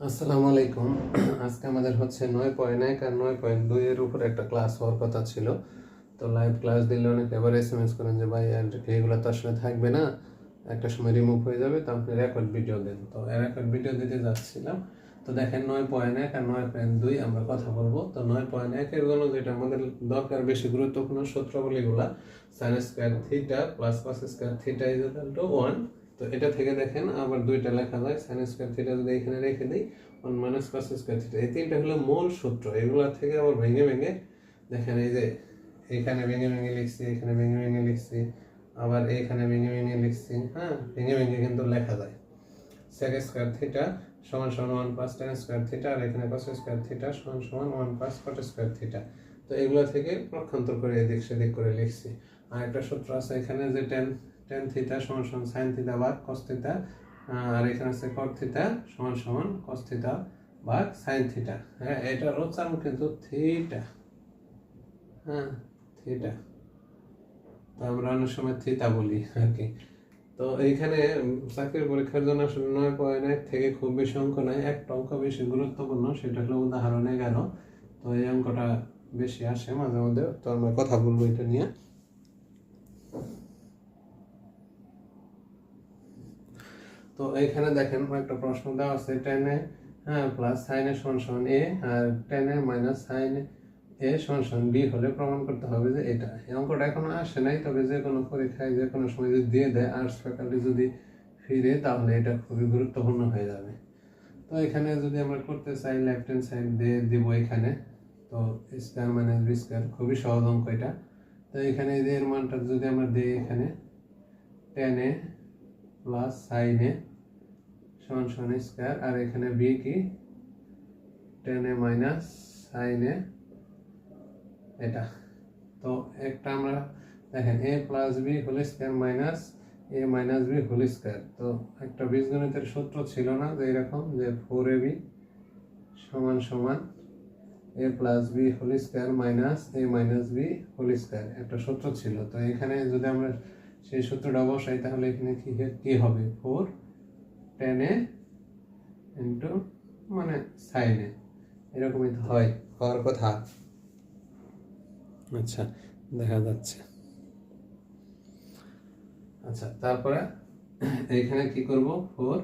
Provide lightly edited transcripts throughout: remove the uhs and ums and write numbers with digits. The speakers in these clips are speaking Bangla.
আসসালামু আলাইকুম। আজকে আমাদের হচ্ছে 9.1 আর 9.2 এর উপর একটা ক্লাস হওয়ার কথা ছিল। তো লাইভ ক্লাস দিলে অনেকে আবার এসএমএস করেন যে ভাই এগুলো তো আসলে থাকবে না, একটা সময় রিমুভ হয়ে যাবে, তো আপনি রেকর্ড ভিডিও দেন। তো রেকর্ড ভিডিও দিতে যাচ্ছিলাম। তো দেখেন 9.1 আর 9.2 আমরা কথা বলবো। তো 9.1 এর জন্য যেটা আমাদের দরকার বেশি গুরুত্বপূর্ণ সূত্রাবলীগুলা, sine square theta plus cos square theta is equal to 1। তো এটা থেকে দেখেন আবার দুইটা লেখা যায়, সাইন স্কয়ার থিটা যদি এখানে রেখে দিই 1 মাইনাস কস স্কয়ার থিটা, এই তিনটা হলো মূল সূত্র। এগুলা থেকে আবার ভেঙে ভেঙে দেখেন, এই যে এখানে ভেঙে ভেঙে লিখছি, এখানে ভেঙে ভেঙে লিখছি, আবার এখানে ভেঙে ভেঙে লিখছি। হ্যাঁ, ভেঙে ভেঙে কিন্তু লেখা যায় sec স্কয়ার থিটা সমান সমান 1 প্লাস tan স্কয়ার থিটা, আর এখানে cos স্কয়ার থিটা সমান সমান 1 প্লাস cot স্কয়ার থিটা। তো এগুলো থেকে পক্ষান্তর করে এদিক সেদিক করে লিখছি। আর একটা সূত্র আছে এখানে যে tan থিটা সমান সমান sin থিটা ভাগ cos থিটা, আর এখানে আছে cot থিটা সমান সমান cos থিটা ভাগ sin থিটা। হ্যাঁ, এটার উচ্চারণ কিন্তু থিটা। হ্যাঁ, থিটা। তো আমরা অনেক সময় থিটা বলি আর কি। তো এইখানে চাকরির পরীক্ষার জন্য আসলে 9.1 থেকে খুব বেশি অঙ্ক নাই, একটা অঙ্ক বেশি গুরুত্বপূর্ণ, সেটা হলো উদাহরণ 11। তো এই অঙ্কটা বেশি আসে মাঝে মধ্যে, তো আমরা কথা বলবো এটা নিয়ে। তো এইখানে দেখেন একটা প্রশ্ন দেওয়া আছে, টেনে প্লাস সাইন এ সমান সমান এ, আর টেনে মাইনাস সাইন এ সমান সমান বি হলে প্রমাণ করতে হবে যে এটা। এই অঙ্কটা এখনো আসে নাই, তবে যে কোনো পরীক্ষায় যে কোনো সময় যদি দিয়ে দেয়, আর্টস ফ্যাকাল্টি যদি ফিরে, তাহলে এটা খুবই গুরুত্বপূর্ণ হয়ে যাবে। তো এখানে যদি আমরা করতে চাই, লেফট হ্যান্ড সাইড দিয়ে দিব এখানে। তো স্কয়ার মাইনাস বি স্কয়ার, খুবই সহজ অঙ্ক এটা। তো এখানে এর মানটা যদি আমরা দিই, এখানে tan A plus sine A সমান সমান স্কয়ার, আর এখানে বি কি tan A minus sine A, এটা। তো একটা আমরা দেখেন A plus B whole square minus A minus B whole square. তো একটা বীজগণিতের সূত্র ছিল না যে এরকম, যে 4ab সমান সমান A plus B whole square minus A minus B whole square, একটা সূত্র ছিল। তো এখানে যদি আমরা সেই সূত্রটা বসাই, তাহলে এখানে কি হবে, 4 tan a ইন্টু মানে সাইন এ, এরকমই তো হওয়ার কথা। আচ্ছা, দেখা যাচ্ছে। আচ্ছা, তারপরে এইখানে কি করব, 4।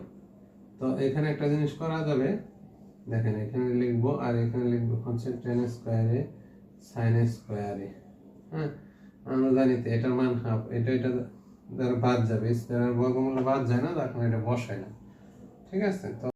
তো এখানে একটা জিনিস করা যাবে, দেখেন এখানে লিখবো, আর এখানে লিখবো হচ্ছে tan স্কয়ারে sin স্কয়ারে। হ্যাঁ, আমরা জানি তো এটার মান হাফ, এটা দ্বারা বাদ যাবে, স্কয়ার বর্গমূল বাদ যায় না, তখন এটা বসাই না। ঠিক আছে। তো